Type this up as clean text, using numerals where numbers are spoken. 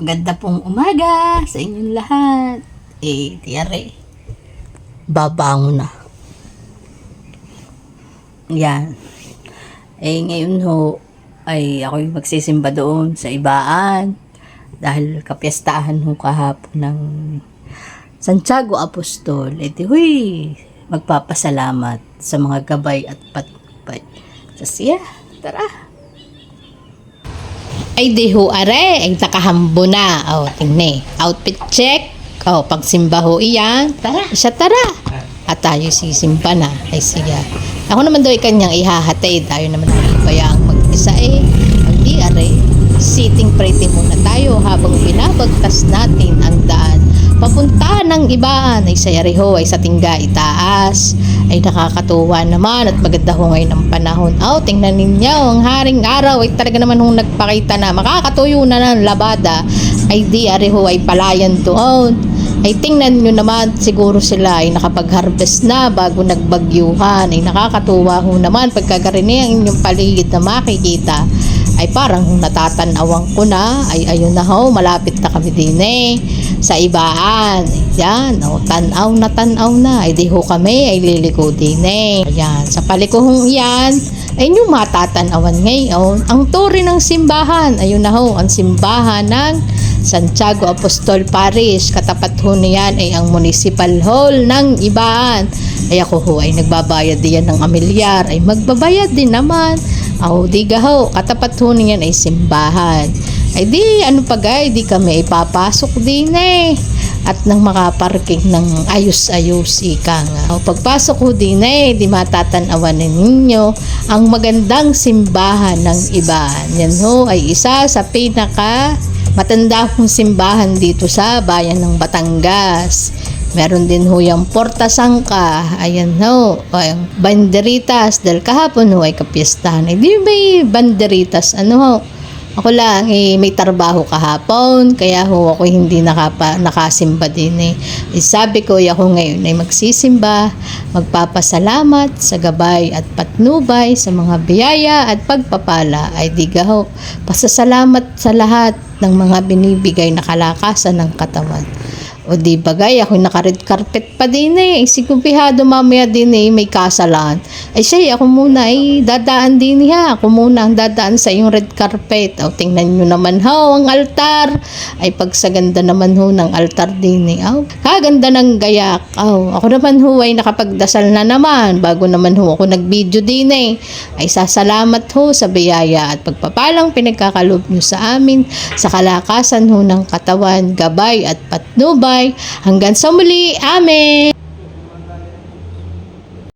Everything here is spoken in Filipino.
Maganda pong umaga sa inyong lahat. Tiyari, babangon na. Yan. Ngayon ho, ay ako'y magsisimba doon sa ibaan. Dahil kapiestahan ho kahapon ng Santiago Apostol. Magpapasalamat sa mga gabay at patnubay. Siya, tara. Ay di ho are, ay nakahambo na. Tingnan. Outfit check. Pagsimba ho iyan. Tara. Tara. At tayo sisimba na. Ay siya. Ako naman daw kanyang ihahatid. Tayo naman bayaang mag-isa Di are, sitting pretty muna tayo habang binabagtas natin ang daan. Papunta ng ibaan ay sayari ho ay sa tingga itaas. Ay nakakatuwa naman at maganda ho ngayon ang panahon. Tingnan ninyo, ang haring araw ay talaga naman hong nagpakita na makakatuyo na ng labada. Ay di ari ho ay palayan doon. Ay tingnan nyo naman, siguro sila ay nakapag-harvest na bago nagbagyuhan. Ay nakakatuwa ho naman pagkagarini ang inyong paligid na makikita. Ay parang natatanawang ko na. Ay ayun na ho, malapit na kami din sa ibaan. Yan, tanaw na. Ay di ho kami, ay liliko din Ayan, sa palikuhong yan, ay nyo matatanawan ngayon ang turi ng simbahan. Ayun na ho, ang simbahan ng Santiago Apostol Parish. Katapat ho niyan ay ang Municipal Hall ng ibaan. Ay ako ho ay nagbabayad diyan ng amilyar. Ay magbabayad din naman. Diga ho, katapat ho niyan ay simbahan. Ay di, ano pa di kami ipapasok din At nang makaparking ng ayos-ayos ika nga. Pagpasok ko din di matatanawan ninyo ang magandang simbahan ng ibaan. Yan ho ay isa sa pinaka matanda kong simbahan dito sa bayan ng Batangas. Meron din ho yung Porta Sangka. Ayan ho, yung banderitas. Dahil kahapon ho ay kapiestahan. Di ba banderitas? Ano ho? Ako lang, may trabaho kahapon, kaya ho ako hindi nakasimba din Sabi ko, ako ngayon ay magsisimba, magpapasalamat sa gabay at patnubay, sa mga biyaya at pagpapala. Ay diga ho, pasasalamat sa lahat ng mga binibigay na kalakasan ng katawan. Di bagay, ako naka-red carpet pa din Sigupihado mamaya din may kasalan. Ay siya, ako muna dadaan din Ako muna ang dadaan sa yung red carpet. Tingnan nyo naman ho, ang altar. Ay pagsaganda naman ho ng altar din kaganda ng gayak. Ako naman ho ay nakapagdasal na naman. Bago naman ho ako nag-video din Ay sasalamat ho sa biyaya at pagpapalang pinagkakalob nyo sa amin, sa kalakasan ho ng katawan, gabay at patnubay. Hanggang sa muli, amen!